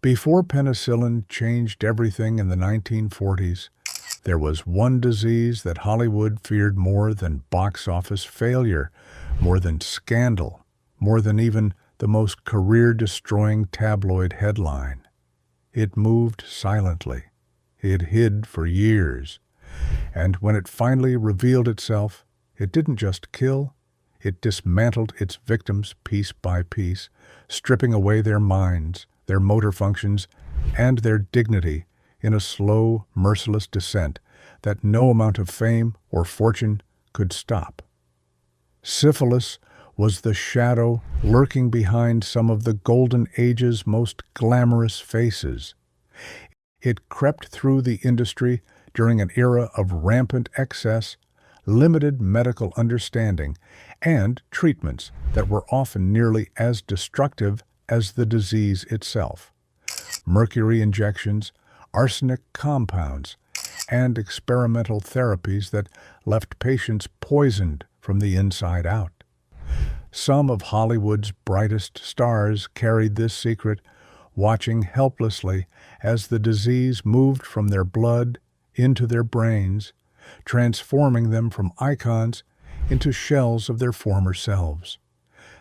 Before penicillin changed everything in the 1940s, there was one disease that Hollywood feared more than box office failure, more than scandal, more than even the most career-destroying tabloid headline. It moved silently. It hid for years. And when it finally revealed itself, it didn't just kill, it dismantled its victims piece by piece, stripping away their minds, their motor functions, and their dignity in a slow, merciless descent that no amount of fame or fortune could stop. Syphilis was the shadow lurking behind some of the Golden Age's most glamorous faces. It crept through the industry during an era of rampant excess, limited medical understanding, and treatments that were often nearly as destructive as the disease itself. Mercury injections, arsenic compounds, and experimental therapies that left patients poisoned from the inside out. Some of Hollywood's brightest stars carried this secret, watching helplessly as the disease moved from their blood into their brains, transforming them from icons into shells of their former selves.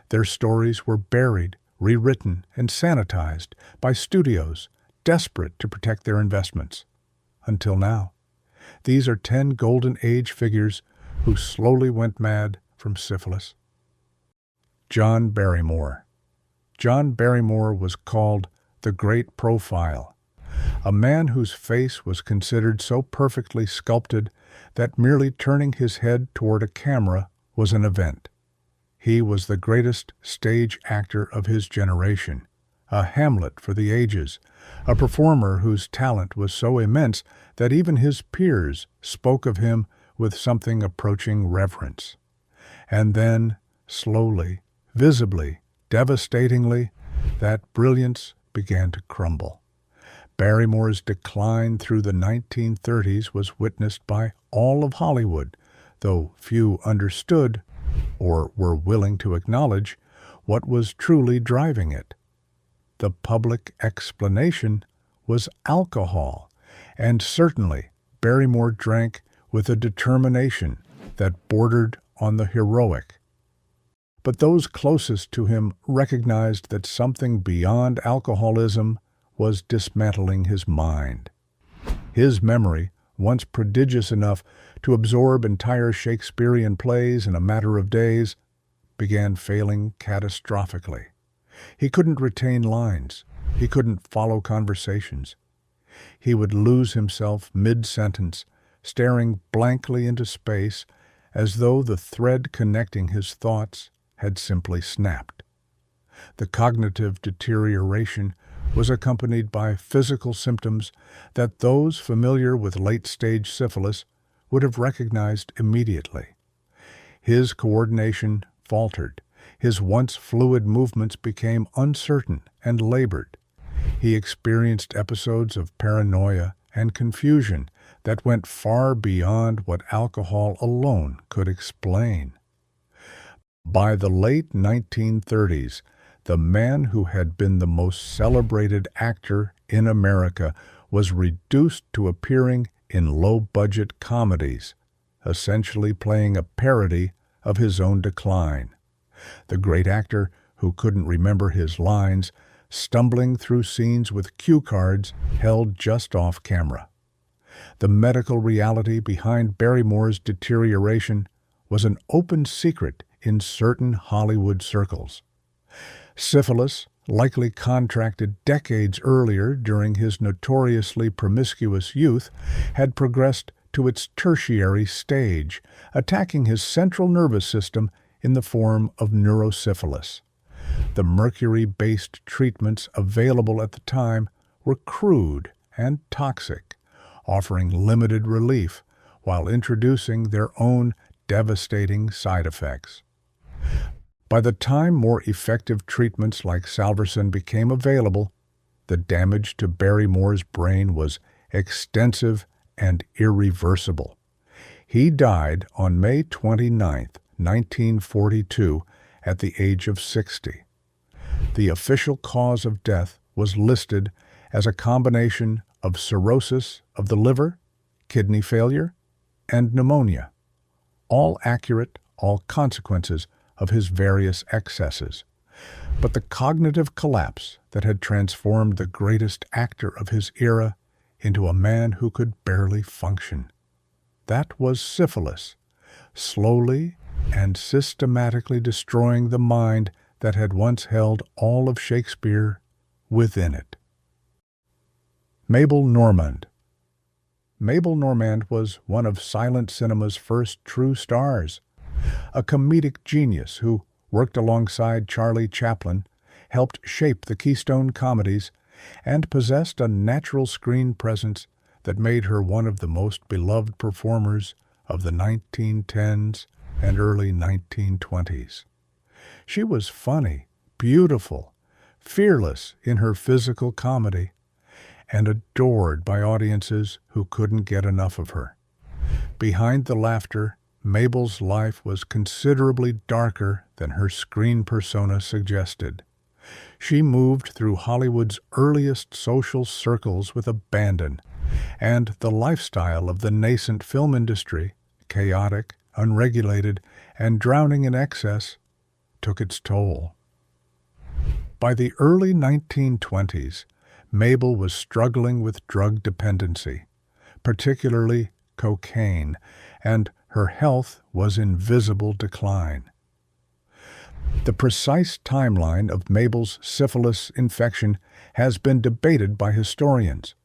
Their stories were buried, rewritten, and sanitized by studios desperate to protect their investments. Until now, these are 10 Golden Age figures who slowly went mad from syphilis. John Barrymore. John Barrymore was called the Great Profile, a man whose face was considered so perfectly sculpted that merely turning his head toward a camera was an event. He was the greatest stage actor of his generation, a Hamlet for the ages, a performer whose talent was so immense that even his peers spoke of him with something approaching reverence. And then, slowly, visibly, devastatingly, that brilliance began to crumble. Barrymore's decline through the 1930s was witnessed by all of Hollywood, though few understood or were willing to acknowledge what was truly driving it. The public explanation was alcohol, and certainly Barrymore drank with a determination that bordered on the heroic. But those closest to him recognized that something beyond alcoholism was dismantling his mind. His memory, once prodigious enough to absorb entire Shakespearean plays in a matter of days, began failing catastrophically. He couldn't retain lines. He couldn't follow conversations. He would lose himself mid-sentence, staring blankly into space as though the thread connecting his thoughts had simply snapped. The cognitive deterioration was accompanied by physical symptoms that those familiar with late-stage syphilis would have recognized immediately. His coordination faltered. His once fluid movements became uncertain and labored. He experienced episodes of paranoia and confusion that went far beyond what alcohol alone could explain. By the late 1930s, the man who had been the most celebrated actor in America was reduced to appearing in low-budget comedies, essentially playing a parody of his own decline. The great actor who couldn't remember his lines, stumbling through scenes with cue cards held just off camera. The medical reality behind Barrymore's deterioration was an open secret in certain Hollywood circles. Syphilis, likely contracted decades earlier during his notoriously promiscuous youth, had progressed to its tertiary stage, attacking his central nervous system in the form of neurosyphilis. The mercury-based treatments available at the time were crude and toxic, offering limited relief while introducing their own devastating side effects. By the time more effective treatments like Salvarsan became available, the damage to Barrymore's brain was extensive and irreversible. He died on May 29, 1942, at the age of 60. The official cause of death was listed as a combination of cirrhosis of the liver, kidney failure, and pneumonia, all accurate, all consequences of his various excesses. But the cognitive collapse that had transformed the greatest actor of his era into a man who could barely function. That was syphilis, slowly and systematically destroying the mind that had once held all of Shakespeare within it. Mabel Normand. Mabel Normand was one of silent cinema's first true stars, a comedic genius who worked alongside Charlie Chaplin, helped shape the Keystone comedies, and possessed a natural screen presence that made her one of the most beloved performers of the 1910s and early 1920s. She was funny, beautiful, fearless in her physical comedy, and adored by audiences who couldn't get enough of her. Behind the laughter, Mabel's life was considerably darker than her screen persona suggested. She moved through Hollywood's earliest social circles with abandon, and the lifestyle of the nascent film industry, chaotic, unregulated, and drowning in excess, took its toll. By the early 1920s, Mabel was struggling with drug dependency, particularly cocaine, and her health was in visible decline. The precise timeline of Mabel's syphilis infection has been debated by historians,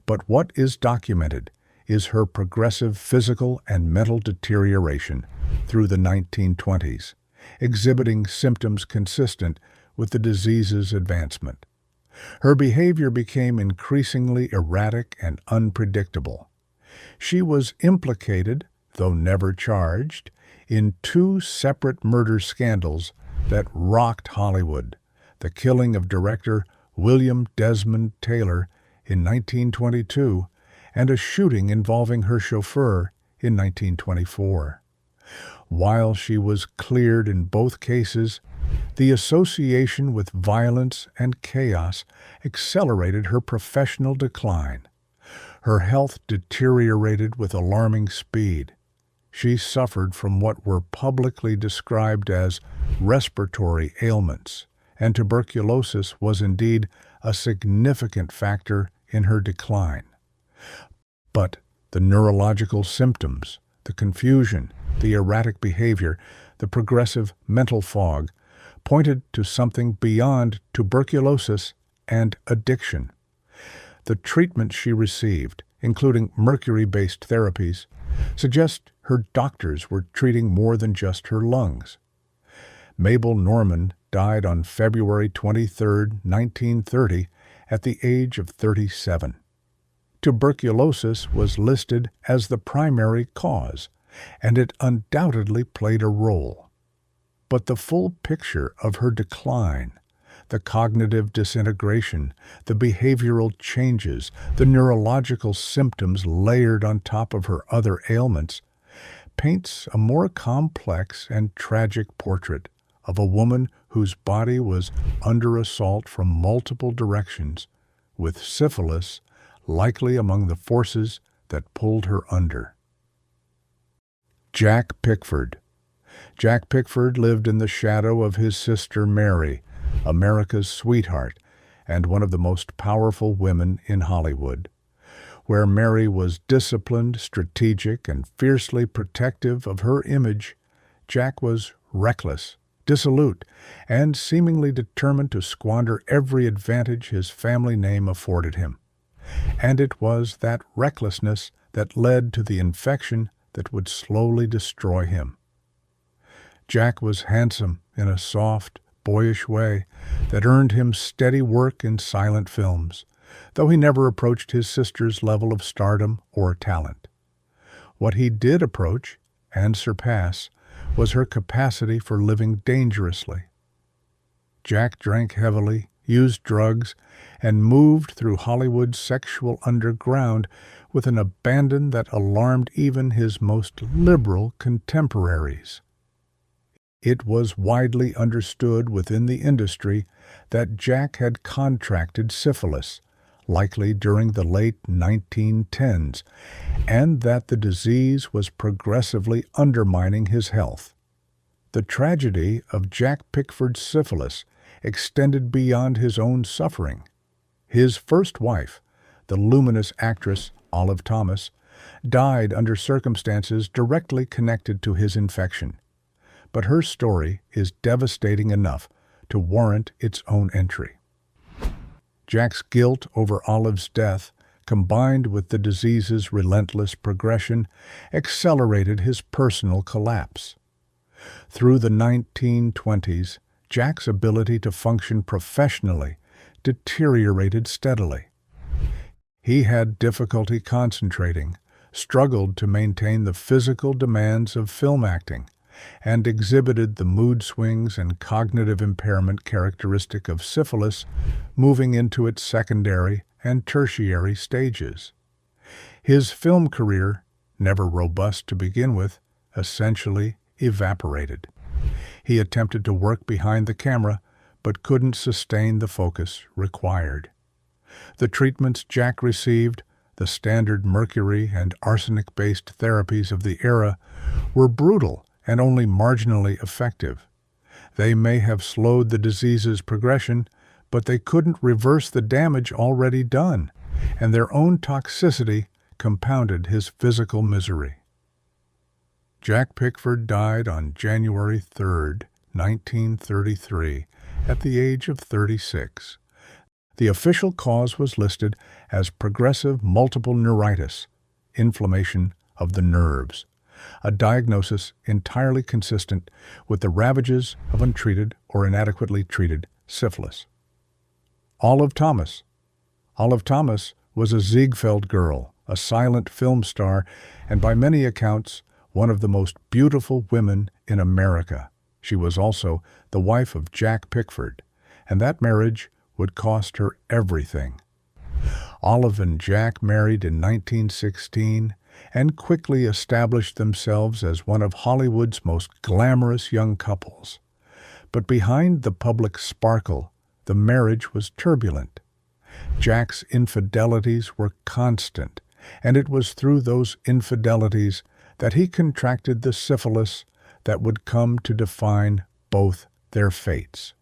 but what is documented is her progressive physical and mental deterioration through the 1920s, exhibiting symptoms consistent with the disease's advancement. Her behavior became increasingly erratic and unpredictable. She was implicated, though never charged, in two separate murder scandals that rocked Hollywood: the killing of director William Desmond Taylor in 1922 and a shooting involving her chauffeur in 1924. While she was cleared in both cases, the association with violence and chaos accelerated her professional decline. Her health deteriorated with alarming speed. She suffered from what were publicly described as respiratory ailments, and tuberculosis was indeed a significant factor in her decline. But the neurological symptoms, the confusion, the erratic behavior, the progressive mental fog, pointed to something beyond tuberculosis and addiction. The treatment she received, including mercury-based therapies, suggest her doctors were treating more than just her lungs. Mabel Normand died on February 23, 1930, at the age of 37. Tuberculosis was listed as the primary cause, and it undoubtedly played a role. But the full picture of her decline, the cognitive disintegration, the behavioral changes, the neurological symptoms layered on top of her other ailments, paints a more complex and tragic portrait of a woman whose body was under assault from multiple directions, with syphilis likely among the forces that pulled her under. Jack Pickford. Jack Pickford lived in the shadow of his sister Mary, America's sweetheart, and one of the most powerful women in Hollywood. Where Mary was disciplined, strategic, and fiercely protective of her image, Jack was reckless, dissolute, and seemingly determined to squander every advantage his family name afforded him. And it was that recklessness that led to the infection that would slowly destroy him. Jack was handsome in a soft, boyish way that earned him steady work in silent films, though he never approached his sister's level of stardom or talent. What he did approach and surpass was her capacity for living dangerously. Jack drank heavily, used drugs, and moved through Hollywood's sexual underground with an abandon that alarmed even his most liberal contemporaries. It was widely understood within the industry that Jack had contracted syphilis, likely during the late 1910s, and that the disease was progressively undermining his health. The tragedy of Jack Pickford's syphilis extended beyond his own suffering. His first wife, the luminous actress Olive Thomas, died under circumstances directly connected to his infection. But her story is devastating enough to warrant its own entry. Jack's guilt over Olive's death, combined with the disease's relentless progression, accelerated his personal collapse. Through the 1920s, Jack's ability to function professionally deteriorated steadily. He had difficulty concentrating, struggled to maintain the physical demands of film acting, and exhibited the mood swings and cognitive impairment characteristic of syphilis, moving into its secondary and tertiary stages. His film career, never robust to begin with, essentially evaporated. He attempted to work behind the camera, but couldn't sustain the focus required. The treatments Jack received, the standard mercury and arsenic-based therapies of the era, were brutal and only marginally effective. They may have slowed the disease's progression, but they couldn't reverse the damage already done, and their own toxicity compounded his physical misery. Jack Pickford died on January 3, 1933, at the age of 36. The official cause was listed as progressive multiple neuritis, inflammation of the nerves, a diagnosis entirely consistent with the ravages of untreated or inadequately treated syphilis. Olive Thomas. Olive Thomas was a Ziegfeld girl, a silent film star, and by many accounts, one of the most beautiful women in America. She was also the wife of Jack Pickford, and that marriage would cost her everything. Olive and Jack married in 1916 and quickly established themselves as one of Hollywood's most glamorous young couples. But behind the public sparkle, the marriage was turbulent. Jack's infidelities were constant, and it was through those infidelities that he contracted the syphilis that would come to define both their fates.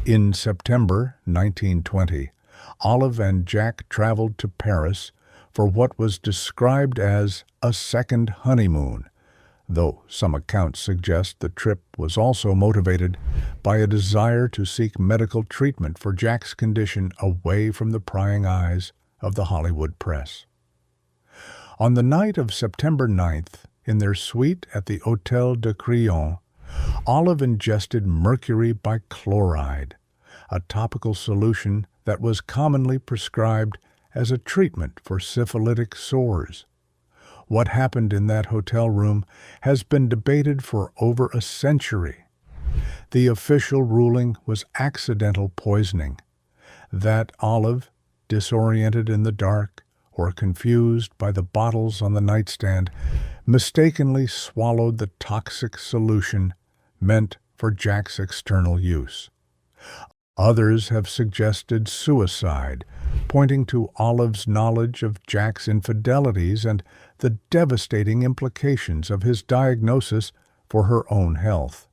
In September 1920, Olive and Jack traveled to Paris for what was described as a second honeymoon, though some accounts suggest the trip was also motivated by a desire to seek medical treatment for Jack's condition away from the prying eyes of the Hollywood press. On the night of September 9th, in their suite at the Hôtel de Crillon, Olive ingested mercury bichloride, a topical solution that was commonly prescribed as a treatment for syphilitic sores. What happened in that hotel room has been debated for over a century. The official ruling was accidental poisoning, that Olive, disoriented in the dark or confused by the bottles on the nightstand, mistakenly swallowed the toxic solution meant for Jack's external use. Others have suggested suicide, pointing to Olive's knowledge of Jack's infidelities and the devastating implications of his diagnosis for her own health.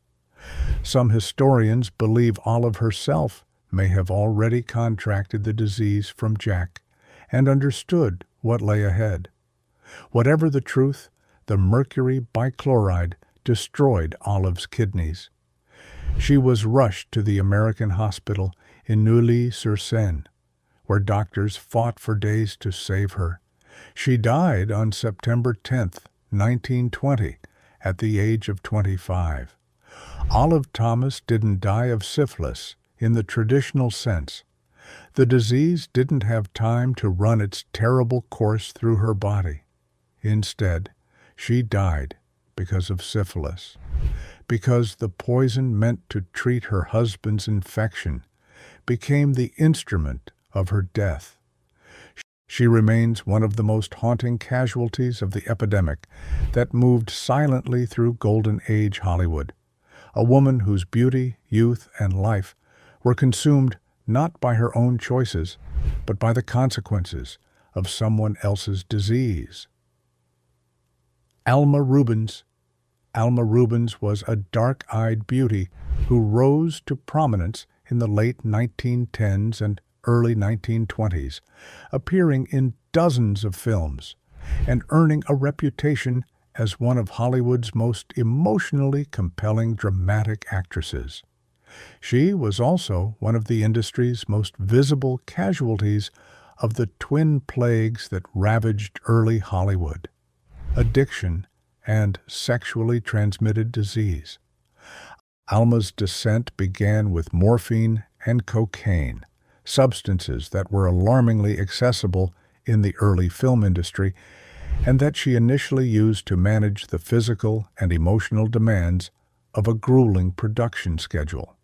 Some historians believe Olive herself may have already contracted the disease from Jack and understood what lay ahead. Whatever the truth, the mercury bichloride destroyed Olive's kidneys. She was rushed to the American hospital in Neuilly-sur-Seine, where doctors fought for days to save her. She died on September 10, 1920, at the age of 25. Olive Thomas didn't die of syphilis in the traditional sense. The disease didn't have time to run its terrible course through her body. Instead, she died because of syphilis, because the poison meant to treat her husband's infection became the instrument of her death. She remains one of the most haunting casualties of the epidemic that moved silently through Golden Age Hollywood, a woman whose beauty, youth, and life were consumed not by her own choices, but by the consequences of someone else's disease. Alma Rubin's was a dark-eyed beauty who rose to prominence in the late 1910s and early 1920s, appearing in dozens of films and earning a reputation as one of Hollywood's most emotionally compelling dramatic actresses. She was also one of the industry's most visible casualties of the twin plagues that ravaged early Hollywood: addiction and sexually transmitted disease. Alma's descent began with morphine and cocaine, substances that were alarmingly accessible in the early film industry and that she initially used to manage the physical and emotional demands of a grueling production schedule.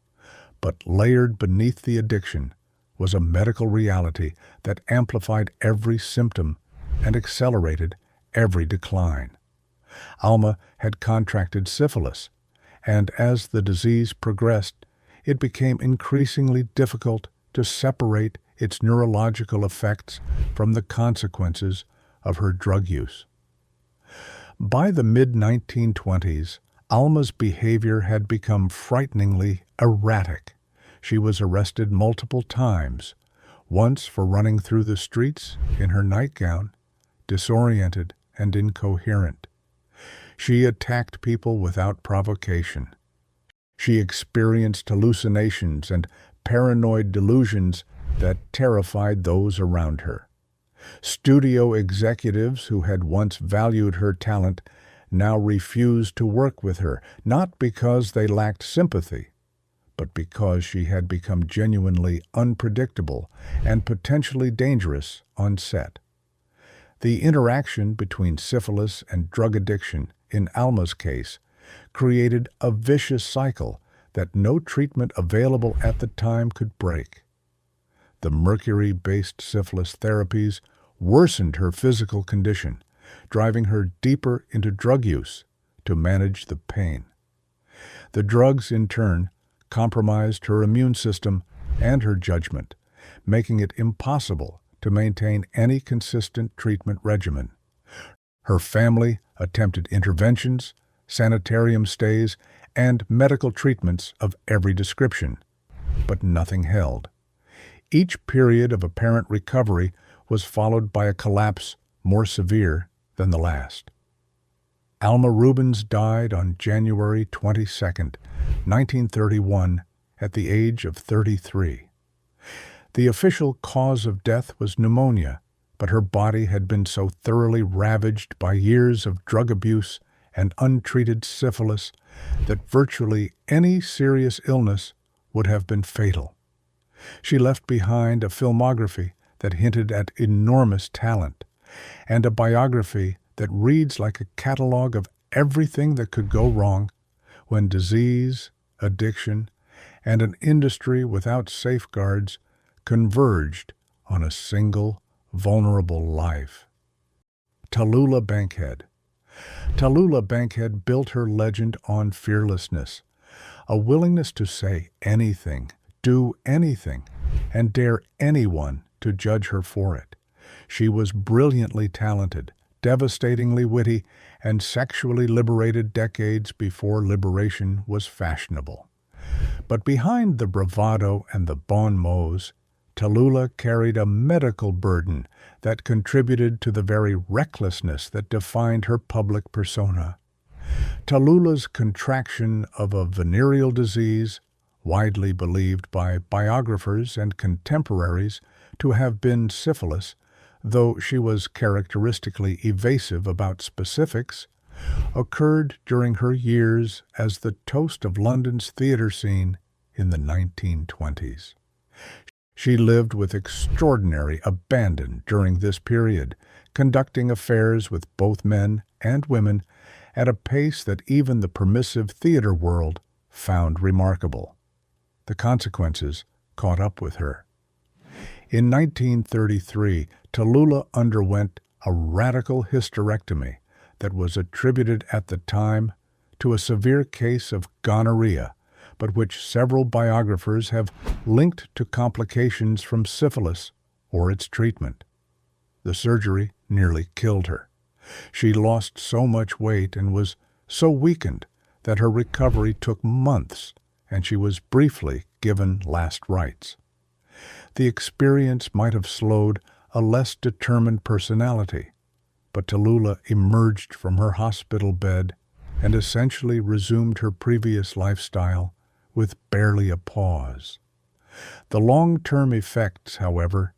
But layered beneath the addiction was a medical reality that amplified every symptom and accelerated every decline. Alma had contracted syphilis, and as the disease progressed, it became increasingly difficult to separate its neurological effects from the consequences of her drug use. By the mid-1920s, Alma's behavior had become frighteningly erratic. She was arrested multiple times, once for running through the streets in her nightgown, disoriented and incoherent. She attacked people without provocation. She experienced hallucinations and paranoid delusions that terrified those around her. Studio executives who had once valued her talent now refused to work with her, not because they lacked sympathy, but because she had become genuinely unpredictable and potentially dangerous on set. The interaction between syphilis and drug addiction, in Alma's case, created a vicious cycle that no treatment available at the time could break. The mercury-based syphilis therapies worsened her physical condition, driving her deeper into drug use to manage the pain. The drugs, in turn, compromised her immune system and her judgment, making it impossible to maintain any consistent treatment regimen. Her family attempted interventions, sanitarium stays, and medical treatments of every description, but nothing held. Each period of apparent recovery was followed by a collapse more severe than the last. Alma Rubin died on January 22, 1931, at the age of 33. The official cause of death was pneumonia, but her body had been so thoroughly ravaged by years of drug abuse and untreated syphilis that virtually any serious illness would have been fatal. She left behind a filmography that hinted at enormous talent, and a biography that reads like a catalog of everything that could go wrong when disease, addiction, and an industry without safeguards converged on a single, vulnerable life. Tallulah Bankhead. Tallulah Bankhead built her legend on fearlessness, a willingness to say anything, do anything, and dare anyone to judge her for it. She was brilliantly talented, devastatingly witty, and sexually liberated decades before liberation was fashionable. But behind the bravado and the bon mots, Tallulah carried a medical burden that contributed to the very recklessness that defined her public persona. Tallulah's contraction of a venereal disease, widely believed by biographers and contemporaries to have been syphilis, though she was characteristically evasive about specifics, occurred during her years as the toast of London's theatre scene in the 1920s. She lived with extraordinary abandon during this period, conducting affairs with both men and women at a pace that even the permissive theatre world found remarkable. The consequences caught up with her. In 1933, Tallulah underwent a radical hysterectomy that was attributed at the time to a severe case of gonorrhea, but which several biographers have linked to complications from syphilis or its treatment. The surgery nearly killed her. She lost so much weight and was so weakened that her recovery took months, and she was briefly given last rites. The experience might have slowed a less determined personality, but Tallulah emerged from her hospital bed and essentially resumed her previous lifestyle with barely a pause. The long-term effects, however,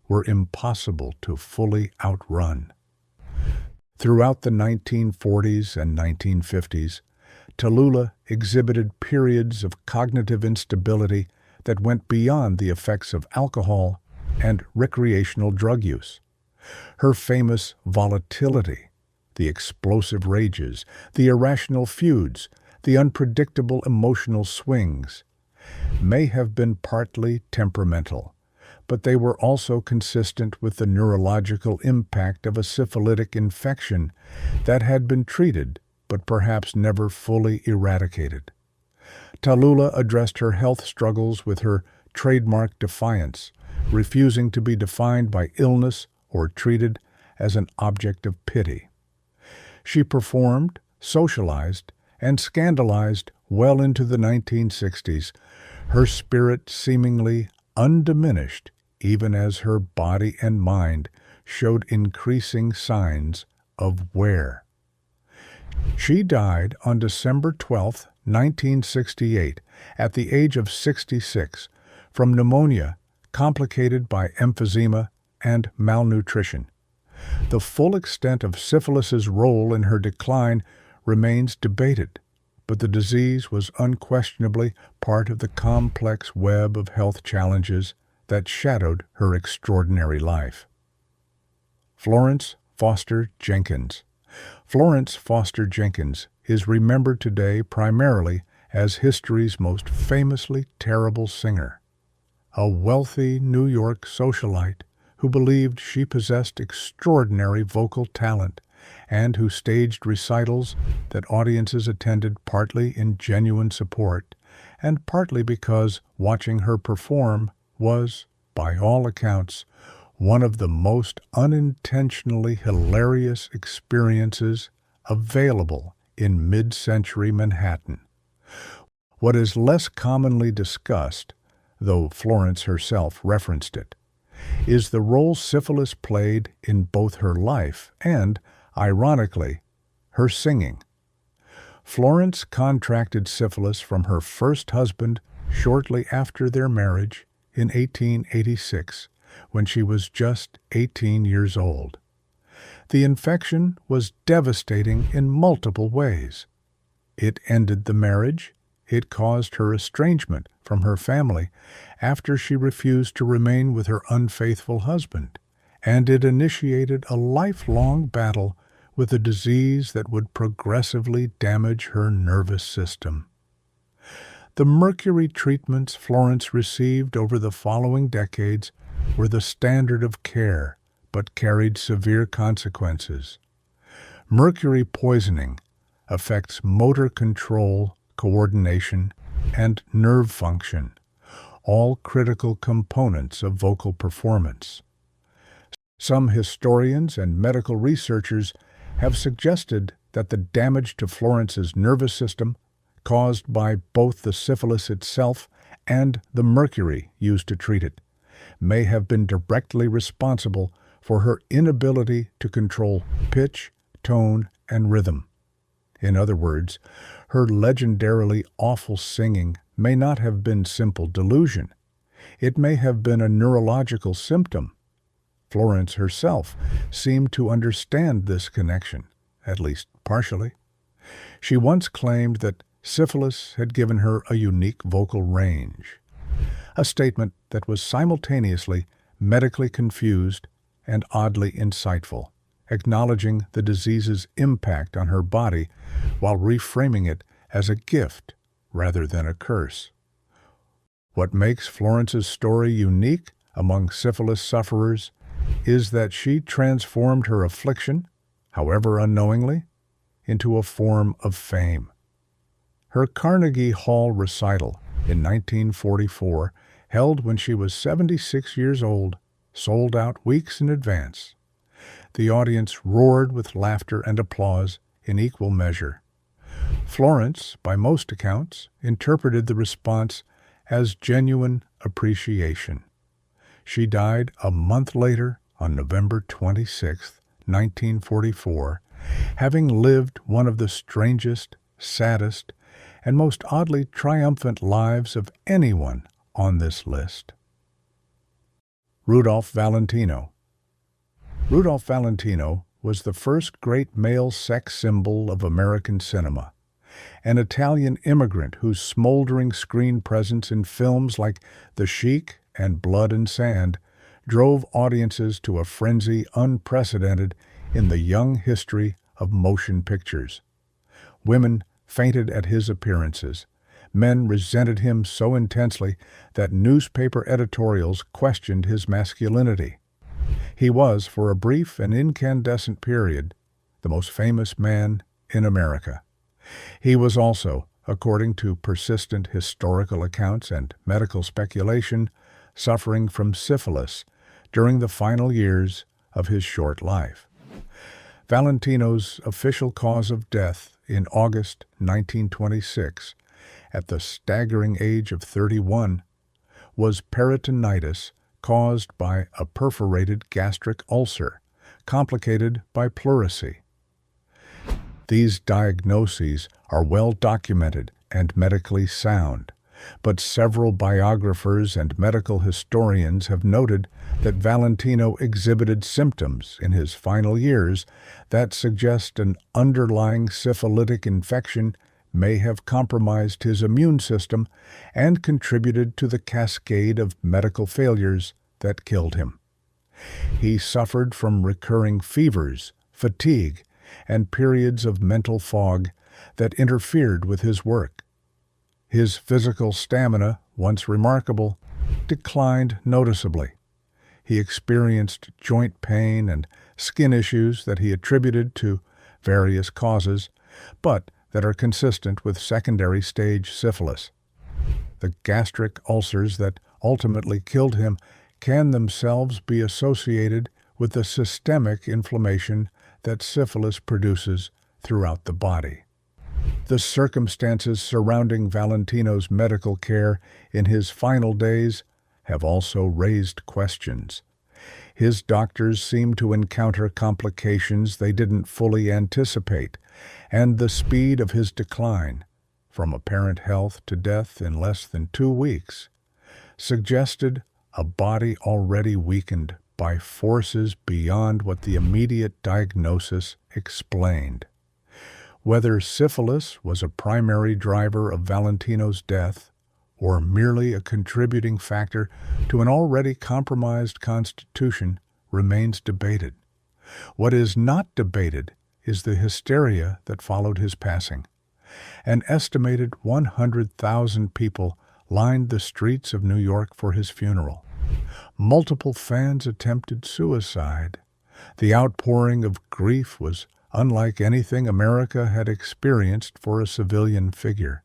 were impossible to fully outrun. Throughout the 1940s and 1950s, Tallulah exhibited periods of cognitive instability that went beyond the effects of alcohol and recreational drug use. Her famous volatility, the explosive rages, the irrational feuds, the unpredictable emotional swings, may have been partly temperamental, but they were also consistent with the neurological impact of a syphilitic infection that had been treated but perhaps never fully eradicated. Tallulah addressed her health struggles with her trademark defiance, refusing to be defined by illness or treated as an object of pity. She performed, socialized, and scandalized well into the 1960s, her spirit seemingly undiminished even as her body and mind showed increasing signs of wear. She died on December 12, 1968, at the age of 66, from pneumonia complicated by emphysema and malnutrition. The full extent of syphilis's role in her decline remains debated, but the disease was unquestionably part of the complex web of health challenges that shadowed her extraordinary life. Florence Foster Jenkins. Florence Foster Jenkins is remembered today primarily as history's most famously terrible singer, a wealthy New York socialite who believed she possessed extraordinary vocal talent and who staged recitals that audiences attended partly in genuine support and partly because watching her perform was, by all accounts, one of the most unintentionally hilarious experiences available in mid-century Manhattan. What is less commonly discussed, though Florence herself referenced it, is the role syphilis played in both her life and, ironically, her singing. Florence contracted syphilis from her first husband shortly after their marriage in 1886, when she was just 18 years old. The infection was devastating in multiple ways. It ended the marriage, it caused her estrangement from her family after she refused to remain with her unfaithful husband, and it initiated a lifelong battle with a disease that would progressively damage her nervous system. The mercury treatments Florence received over the following decades were the standard of care, but carried severe consequences. Mercury poisoning affects motor control, coordination, and nerve function, all critical components of vocal performance. Some historians and medical researchers have suggested that the damage to Florence's nervous system, caused by both the syphilis itself and the mercury used to treat it, may have been directly responsible for her inability to control pitch, tone, and rhythm. In other words, her legendarily awful singing may not have been simple delusion. It may have been a neurological symptom. Florence herself seemed to understand this connection, at least partially. She once claimed that syphilis had given her a unique vocal range, a statement that was simultaneously medically confused and oddly insightful, acknowledging the disease's impact on her body while reframing it as a gift rather than a curse. What makes Florence's story unique among syphilis sufferers is that she transformed her affliction, however unknowingly, into a form of fame. Her Carnegie Hall recital in 1944, held when she was 76 years old, sold out weeks in advance. The audience roared with laughter and applause in equal measure. Florence, by most accounts, interpreted the response as genuine appreciation. She died a month later on November 26, 1944, having lived one of the strangest, saddest, and most oddly triumphant lives of anyone on this list. Rudolph Valentino. Rudolph Valentino was the first great male sex symbol of American cinema, an Italian immigrant whose smoldering screen presence in films like The Sheik and Blood and Sand drove audiences to a frenzy unprecedented in the young history of motion pictures. Women fainted at his appearances. Men resented him so intensely that newspaper editorials questioned his masculinity. He was, for a brief and incandescent period, the most famous man in America. He was also, according to persistent historical accounts and medical speculation, suffering from syphilis during the final years of his short life. Valentino's official cause of death in August 1926, at the staggering age of 31, was peritonitis caused by a perforated gastric ulcer, complicated by pleurisy. These diagnoses are well documented and medically sound, but several biographers and medical historians have noted that Valentino exhibited symptoms in his final years that suggest an underlying syphilitic infection may have compromised his immune system and contributed to the cascade of medical failures that killed him. He suffered from recurring fevers, fatigue, and periods of mental fog that interfered with his work. His physical stamina, once remarkable, declined noticeably. He experienced joint pain and skin issues that he attributed to various causes, but that are consistent with secondary stage syphilis. The gastric ulcers that ultimately killed him can themselves be associated with the systemic inflammation that syphilis produces throughout the body. The circumstances surrounding Valentino's medical care in his final days have also raised questions. His doctors seemed to encounter complications they didn't fully anticipate, and the speed of his decline, from apparent health to death in less than 2 weeks, suggested a body already weakened by forces beyond what the immediate diagnosis explained. Whether syphilis was a primary driver of Valentino's death, or merely a contributing factor to an already compromised constitution, remains debated. What is not debated is the hysteria that followed his passing. An estimated 100,000 people lined the streets of New York for his funeral. Multiple fans attempted suicide. The outpouring of grief was unlike anything America had experienced for a civilian figure.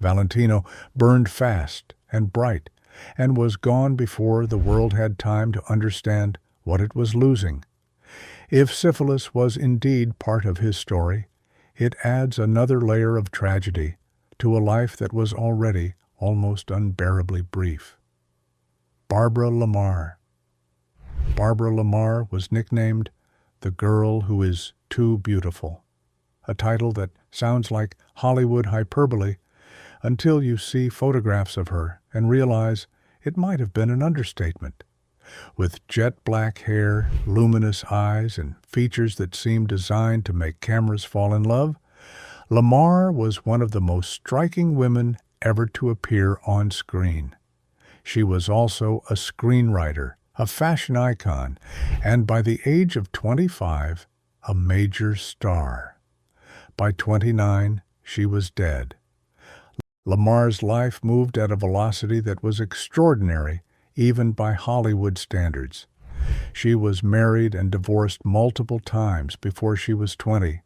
Valentino burned fast and bright, and was gone before the world had time to understand what it was losing. If syphilis was indeed part of his story, it adds another layer of tragedy to a life that was already almost unbearably brief. Barbara LaMarr. Barbara LaMarr was nicknamed the girl who is too beautiful, a title that sounds like Hollywood hyperbole until you see photographs of her and realize it might have been an understatement. With jet black hair, luminous eyes, and features that seemed designed to make cameras fall in love, LaMarr was one of the most striking women ever to appear on screen. She was also a screenwriter, a fashion icon, and by the age of 25, a major star. By 29, she was dead. LaMarr's life moved at a velocity that was extraordinary, even by Hollywood standards. She was married and divorced multiple times before she was 20.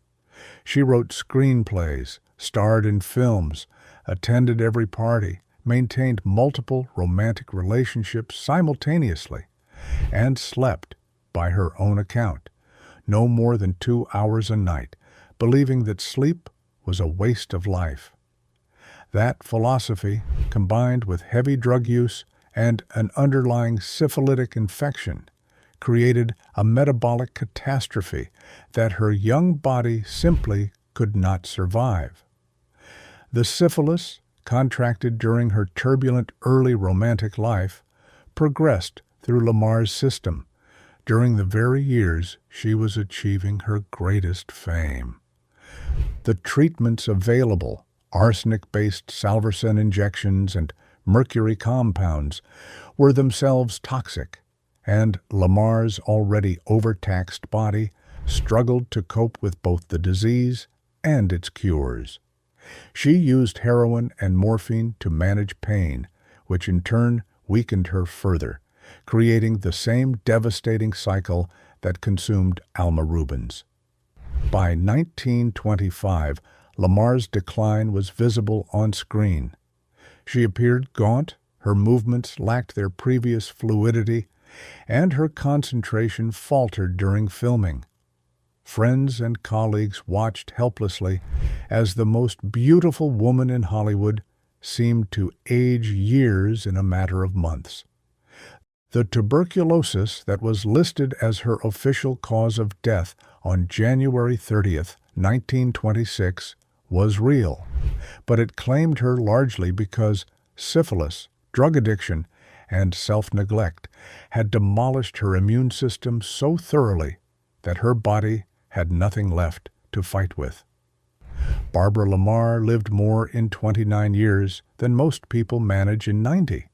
She wrote screenplays, starred in films, attended every party, maintained multiple romantic relationships simultaneously, and slept, by her own account, no more than 2 hours a night, believing that sleep was a waste of life. That philosophy, combined with heavy drug use and an underlying syphilitic infection, created a metabolic catastrophe that her young body simply could not survive. The syphilis, contracted during her turbulent early romantic life, progressed through Marr's system during the very years she was achieving her greatest fame. The treatments available, arsenic-based salvarsan injections and mercury compounds, were themselves toxic, and Marr's already overtaxed body struggled to cope with both the disease and its cures. She used heroin and morphine to manage pain, which in turn weakened her further, creating the same devastating cycle that consumed Alma Rubin's. By 1925, Marr's decline was visible on screen. She appeared gaunt, her movements lacked their previous fluidity, and her concentration faltered during filming. Friends and colleagues watched helplessly as the most beautiful woman in Hollywood seemed to age years in a matter of months. The tuberculosis that was listed as her official cause of death on January 30th, 1926, was real, but it claimed her largely because syphilis, drug addiction, and self-neglect had demolished her immune system so thoroughly that her body had nothing left to fight with. Barbara Marr lived more in 29 years than most people manage in 90,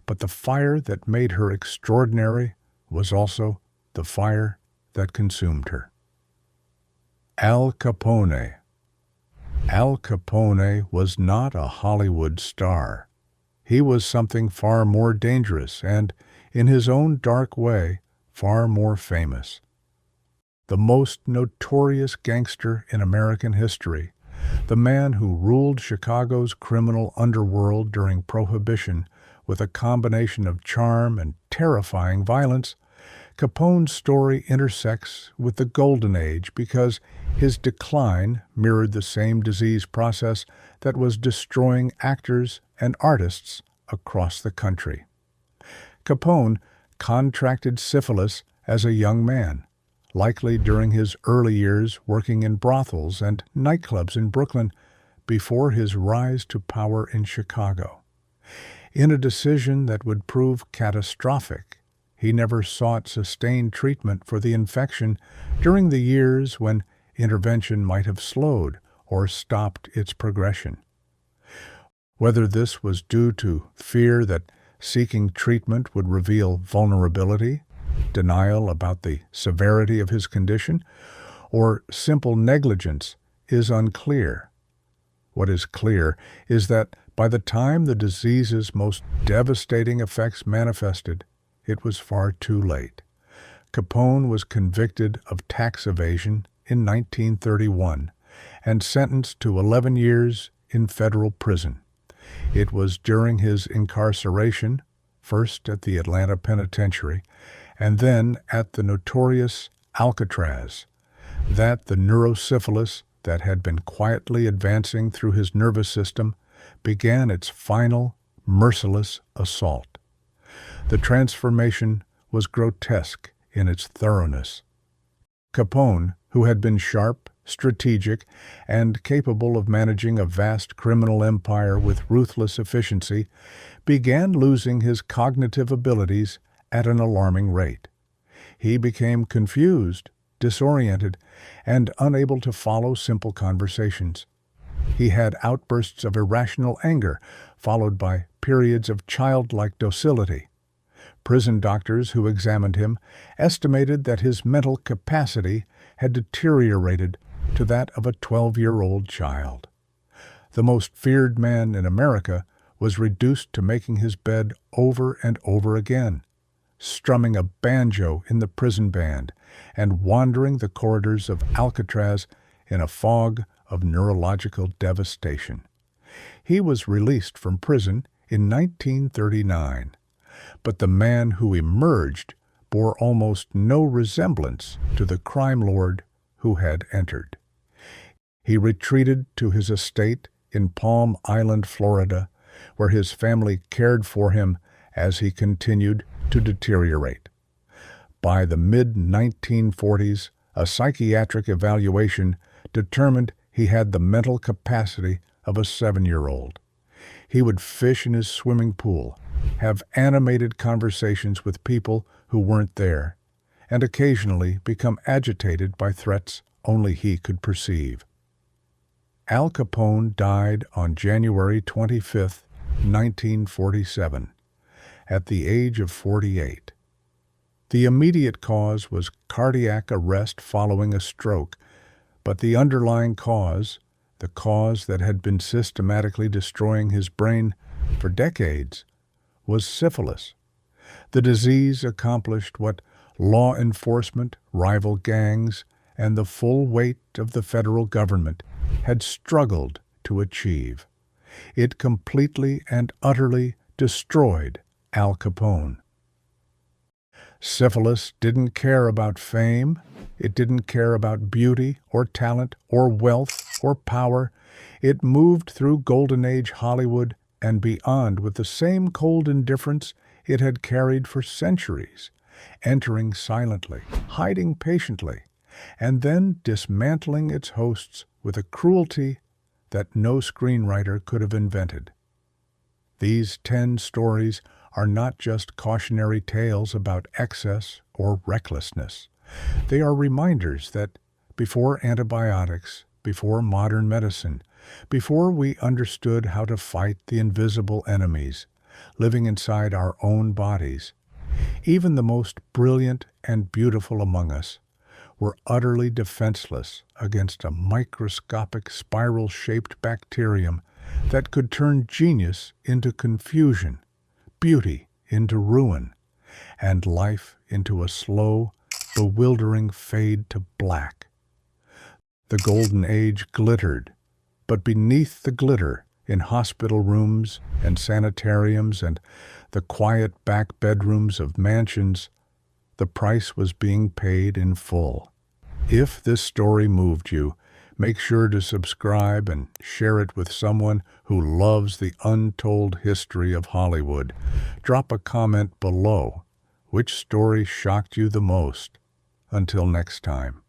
but the fire that made her extraordinary was also the fire that consumed her. Al Capone. Al Capone was not a Hollywood star. He was something far more dangerous and, in his own dark way, far more famous. The most notorious gangster in American history, the man who ruled Chicago's criminal underworld during Prohibition with a combination of charm and terrifying violence, Capone's story intersects with the Golden Age because his decline mirrored the same disease process that was destroying actors and artists across the country. Capone contracted syphilis as a young man, likely during his early years working in brothels and nightclubs in Brooklyn before his rise to power in Chicago. In a decision that would prove catastrophic, he never sought sustained treatment for the infection during the years when intervention might have slowed or stopped its progression. Whether this was due to fear that seeking treatment would reveal vulnerability, denial about the severity of his condition, or simple negligence is unclear. What is clear is that by the time the disease's most devastating effects manifested, it was far too late. Capone was convicted of tax evasion in 1931 and sentenced to 11 years in federal prison. It was during his incarceration, first at the Atlanta Penitentiary and then at the notorious Alcatraz, that the neurosyphilis that had been quietly advancing through his nervous system began its final, merciless assault. The transformation was grotesque in its thoroughness. Capone, who had been sharp, strategic, and capable of managing a vast criminal empire with ruthless efficiency, began losing his cognitive abilities at an alarming rate. He became confused, disoriented, and unable to follow simple conversations. He had outbursts of irrational anger, followed by periods of childlike docility. Prison doctors who examined him estimated that his mental capacity had deteriorated to that of a 12-year-old child. The most feared man in America was reduced to making his bed over and over again, strumming a banjo in the prison band, and wandering the corridors of Alcatraz in a fog of neurological devastation. He was released from prison in 1939, but the man who emerged bore almost no resemblance to the crime lord who had entered. He retreated to his estate in Palm Island, Florida, where his family cared for him as he continued to deteriorate. By the mid-1940s, a psychiatric evaluation determined he had the mental capacity of a 7-year-old. He would fish in his swimming pool, have animated conversations with people who weren't there, and occasionally become agitated by threats only he could perceive. Al Capone died on January 25, 1947, at the age of 48. The immediate cause was cardiac arrest following a stroke, but the underlying cause, the cause that had been systematically destroying his brain for decades, was syphilis. The disease accomplished what law enforcement, rival gangs, and the full weight of the federal government had struggled to achieve. It completely and utterly destroyed Al Capone. Syphilis didn't care about fame. It didn't care about beauty or talent or wealth or power. It moved through Golden Age Hollywood and beyond with the same cold indifference it had carried for centuries, entering silently, hiding patiently, and then dismantling its hosts with a cruelty that no screenwriter could have invented. These 10 stories are not just cautionary tales about excess or recklessness. They are reminders that before antibiotics, before modern medicine, before we understood how to fight the invisible enemies living inside our own bodies, even the most brilliant and beautiful among us were utterly defenseless against a microscopic spiral-shaped bacterium that could turn genius into confusion, beauty into ruin, and life into a slow, bewildering fade to black. The Golden Age glittered, but beneath the glitter, in hospital rooms and sanitariums and the quiet back bedrooms of mansions, the price was being paid in full. If this story moved you, make sure to subscribe and share it with someone who loves the untold history of Hollywood. Drop a comment below. Which story shocked you the most? Until next time.